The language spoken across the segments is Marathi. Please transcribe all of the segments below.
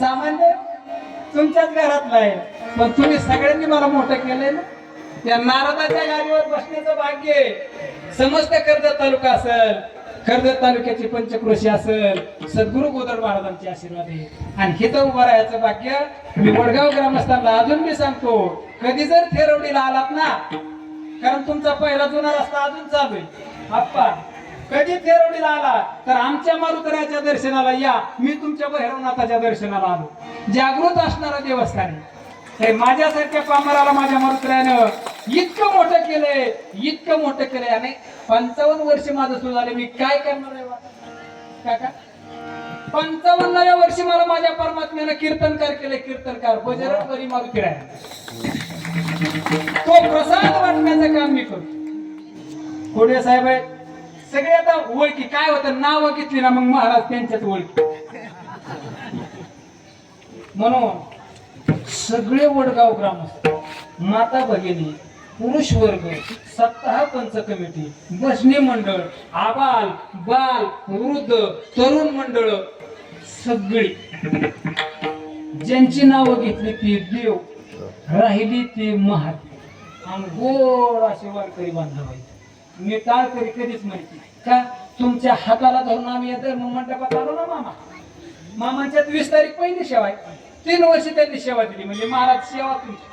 सामान्य तुमच्याच घरातला आहे, पण तुम्ही सगळ्यांनी मला मोठं केलंय ना. त्या नारदाच्या गाडीवर बसण्याचं भाग्य समस्त कर्जत तालुका असेल, कर्जत तालुक्याची पंचक्रोशी असेल, सद्गुरु गोदड महाराजांचे आशीर्वाद आहे. आणि हिथं उभं राहायचं भाग्य मी वडगाव ग्रामस्थांना अजून मी सांगतो, कधी जर थेरवडीला आलात ना, कारण तुमचा पहिला जुना रस्ता अजून चालू आहे आप्पा, कधी थेरवडीला आला तर आमच्या मारुतरायाच्या दर्शनाला या. मी तुमच्या भैरवनाथाच्या दर्शनाला आलो. जागृत असणारा देवस्थान आहे. हे माझ्यासारख्या पामराला माझ्या मारुतरायानं इतकं मोठं केलंय, इतकं मोठं केलंय. आणि 55 वर्ष माझं सुरू झाले, मी काय करणार आहे काका? 55व्या वर्षी मला माझ्या परमात्म्यानं कीर्तनकार केले. कीर्तनकार बजरंग बली मारुतीराय, तो प्रसाद वाटण्याचं काम मी करतो. कोडे साहेब आहेत सगळे आता ओळखी. काय होतं, नाव घेतली ना मग महाराज त्यांच्याच ओळखी. म्हणून सगळे वडगाव ग्रामस्थ, माता भगिनी, पुरुष वर्ग, सप्ताह पंच कमिटी, बसणी मंडळ, आबाल बाल वृद्ध तरुण मंडळ, सगळी ज्यांची नावं घेतली ती देव, राहिली ती महादेव. आणि गोड असे वारकरी बांधव आहेत. मी टाळकरी कधीच माहिती का, तुमच्या हाताला धरून आम्ही येतो मंडपात आलो ना. मामांच्यात 20 तारीख पहिली सेवा आहे. 3 वर्ष त्यांनी सेवा दिली, म्हणजे महाराज सेवा तुमची.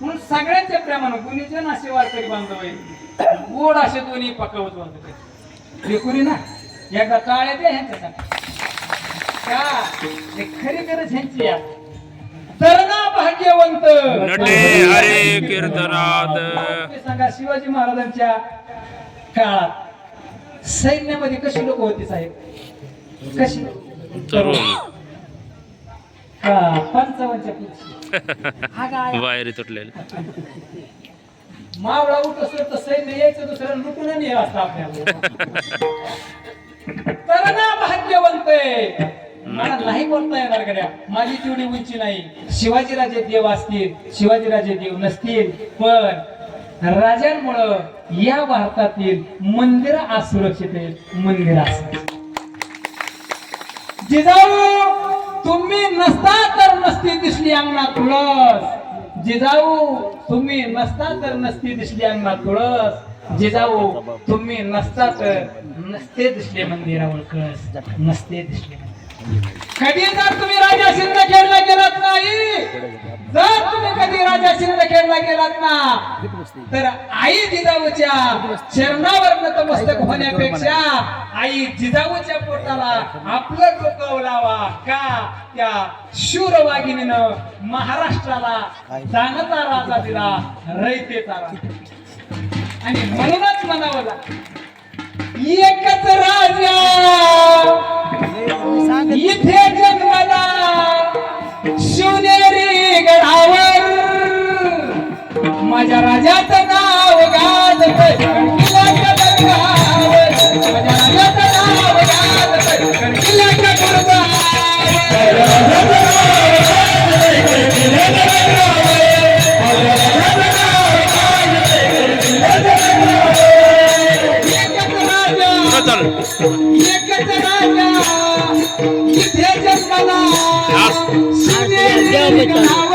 म्हणून सगळ्यांच्या प्रेमानं गुणीचे ना वारकरी बांधव आहे. गोड असे दोन्ही पकावत बांधव लेकुरी ना. एकदा टाळ्या द्या ह्यांच्यासाठी का, खरी गरज ह्यांची या. तरणा भाग्यवंत नटे हरे कीर्तनाद. सांगा, शिवाजी महाराजांच्या काळात सैन्यामध्ये कशी लोक होती साहेब? कशी? तरुण. हा, 55च्या पुढची बाहेर तुटलेलं. मावळा उठस तर सैन्य यायचं, दुसऱ्या लुटून नाही असतं आपल्याला. तरणा भाग्यवंत मला नाही बोलता येणार गड्या, माझी तेवढी उंची नाही. शिवाजीराजे देव असतील, शिवाजीराजे देव नसतील, पण राजांमुळं या भारतातील मंदिर असुरक्षित आहेत. मंदिर असुरक्षित. जिजाऊ तुम्ही नसता तर नसती दिसली अंगणात तुळस. जिजाऊ तुम्ही नसता तर नसती दिसली अंगणात तुळस. जिजाऊ तुम्ही नसता तर नसते दिसले मंदिरावर कळस. नसते दिसले. कधी जर तुम्ही राजा सिंदखेडला गेलात नाही, जर तुम्ही कधी राजा सिंदखेडला गेलात ना, तर आई जिजाऊच्या चरणावर नतमस्तक होण्यापेक्षा आई जिजाऊच्या पोटाला आपलं डोकं लावा का. त्या शूरवागिनीनं महाराष्ट्राला जाणता राजा दिला, रयतेचा राजा. आणि म्हणूनच म्हणावं लागतं, एकच राजा इथे जन्मला शिवनेरी गडावर. माझ्या राजाचं नाव गाजत कणकिलाच्या दुर्गावर. माझ्या राजाचं नाव गाजत कणकिलाच्या दुर्गावर. एकच राजा इथे जन्मला शिवनेरी गडावर.